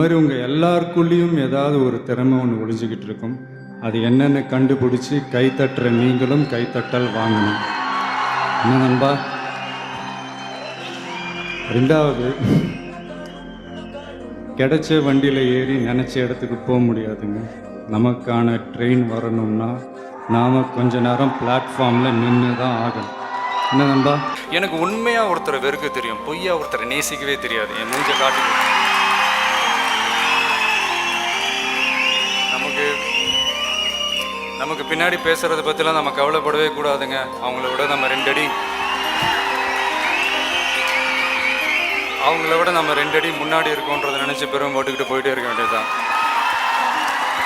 மாதிரி உங்கள் எல்லாருக்குள்ளேயும் ஏதாவது ஒரு திறமை ஒன்று ஒளிஞ்சிக்கிட்டு இருக்கும். அது என்னென்னு கண்டுபிடிச்சி கைத்தட்டுற நீங்களும் கைத்தட்டல் வாங்கணும். என்ன நண்பா? ரெண்டாவது, கிடைச்ச வண்டியில் ஏறி நினச்ச இடத்துக்கு போக முடியாதுங்க. நமக்கான ட்ரெயின் வரணும்னா நாம் கொஞ்ச நேரம் பிளாட்ஃபார்மில் நின்று தான் ஆகணும். என்ன நண்பா? எனக்கு உண்மையாக ஒருத்தரை வெறுக்க தெரியும், பொய்யா ஒருத்தரை நேசிக்கவே தெரியாது. என் மூஞ்ச காட்டி நமக்கு பின்னாடி பேசுகிறத பற்றிலாம் நம்ம கவலைப்படவே கூடாதுங்க. அவங்கள விட நம்ம ரெண்டடி முன்னாடி இருக்கோன்றதை நினச்சி பெரும் போட்டுக்கிட்டு போயிட்டே இருக்க வேண்டியதுதான்.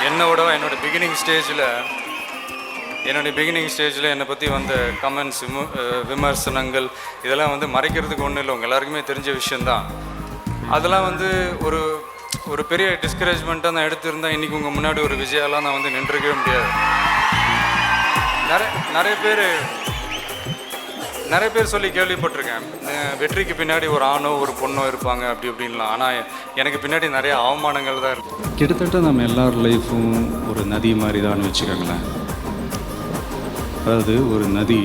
என்னோட பிகினிங் ஸ்டேஜில் என்னை பற்றி வந்த கமெண்ட்ஸ், விமர்சனங்கள் இதெல்லாம் மறைக்கிறதுக்கு ஒன்றும் இல்லை, உங்கள் எல்லாருக்குமே தெரிஞ்ச விஷயந்தான். அதெல்லாம் ஒரு பெரிய டிஸ்கரேஜ்மெண்ட்டாக நான் எடுத்திருந்தேன். இன்றைக்கி உங்கள் முன்னாடி ஒரு விஜயாலாம் நான் நின்றுக்கவே முடியாது. நிறைய பேர் சொல்லி கேள்விப்பட்டிருக்கேன், வெற்றிக்கு பின்னாடி ஒரு ஆணோ ஒரு பொண்ணோ இருப்பாங்க அப்படி இப்படின்லாம். ஆனால் எனக்கு பின்னாடி நிறைய அவமானங்கள் தான் இருக்குது. கிட்டத்தட்ட நம்ம எல்லார் லைஃப்பும் ஒரு நதி மாதிரி தான் வச்சுக்கோங்களேன். அதாவது ஒரு நதி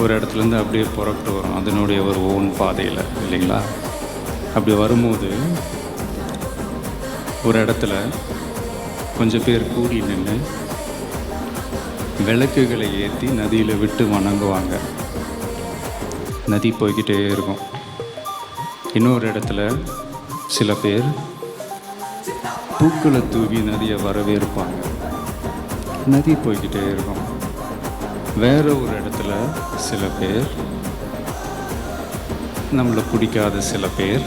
ஒரு இடத்துலேருந்து அப்படியே புறப்பட்டு வரும், அதனுடைய ஒரு ஓன் பாதையில், இல்லைங்களா? அப்படி வரும்போது ஒரு இடத்துல கொஞ்சம் பேர் கூடி நின்று விளக்குகளை ஏற்றி நதியில் விட்டு வணங்குவாங்க. நதி போய்கிட்டே இருக்கும். இன்னொரு இடத்துல சில பேர் பூக்களை தூவி நதியை வரவேற்பாங்க. நதி போய்கிட்டே இருக்கும். வேற ஒரு இடத்துல சில பேர், நம்மளை பிடிக்காத சில பேர்,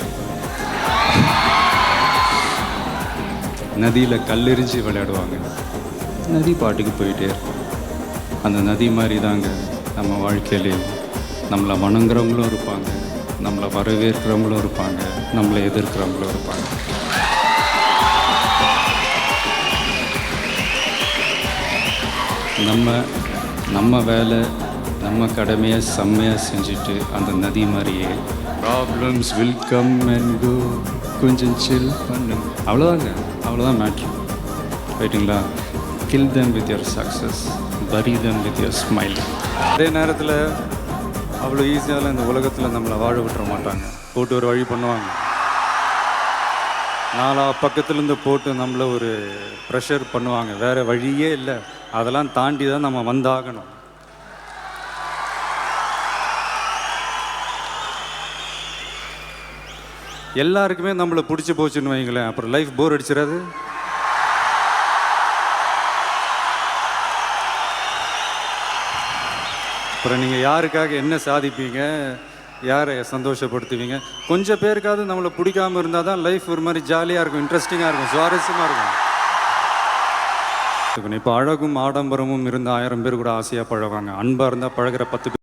நதியில் கல்லெறிஞ்சு விளையாடுவாங்க. நதி பாட்டுக்கு போயிட்டே இருக்கும். அந்த நதி மாதிரி தாங்க நம்ம வாழ்க்கையிலே நம்மளை வணங்குறவங்களும் இருப்பாங்க, நம்மளை வரவேற்கிறவங்களும் இருப்பாங்க, நம்மளை எதிர்க்கிறவங்களும் இருப்பாங்க. நம்ம வேலை, நம்ம கடமையை செம்மையாக செஞ்சுட்டு அந்த நதி மாதிரியே problems will come and go, கொஞ்சம் சில் பண்ணு, அவ்வளோதான் மேட்ரு. ரைட்டுங்களா? Kill them with your success, bury them with your smile. அதே நேரத்தில் அவ்வளோ ஈஸியால் இந்த உலகத்தில் நம்மளை வாழ விட்டுற மாட்டாங்க. போட்டு ஒரு வழி பண்ணுவாங்க. நாலா பக்கத்துலேருந்து போட்டு நம்மளை ஒரு ப்ரெஷர் பண்ணுவாங்க. வேறு வழியே இல்லை. அதெல்லாம் தாண்டி தான் நம்ம வந்தாகணும். எல்லாருக்குமே நம்மளை பிடிச்சி போச்சுன்னு வைங்களேன், அப்புறம் லைஃப் போர் அடிச்சிடாது. அப்புறம் நீங்கள் யாருக்காக என்ன சாதிப்பீங்க, யாரை சந்தோஷப்படுத்துவீங்க? கொஞ்சம் பேருக்காவது நம்மளை பிடிக்காமல் இருந்தால் தான் லைஃப் ஒரு மாதிரி ஜாலியாக இருக்கும், இன்ட்ரெஸ்டிங்காக இருக்கும், சுவாரஸ்யமாக இருக்கும். இப்போ அழகும் ஆடம்பரமும் இருந்த 1000 பேர் கூட ஆசையாக பழகுவாங்க. அன்பாக இருந்தால் பழகிற 10 பேர்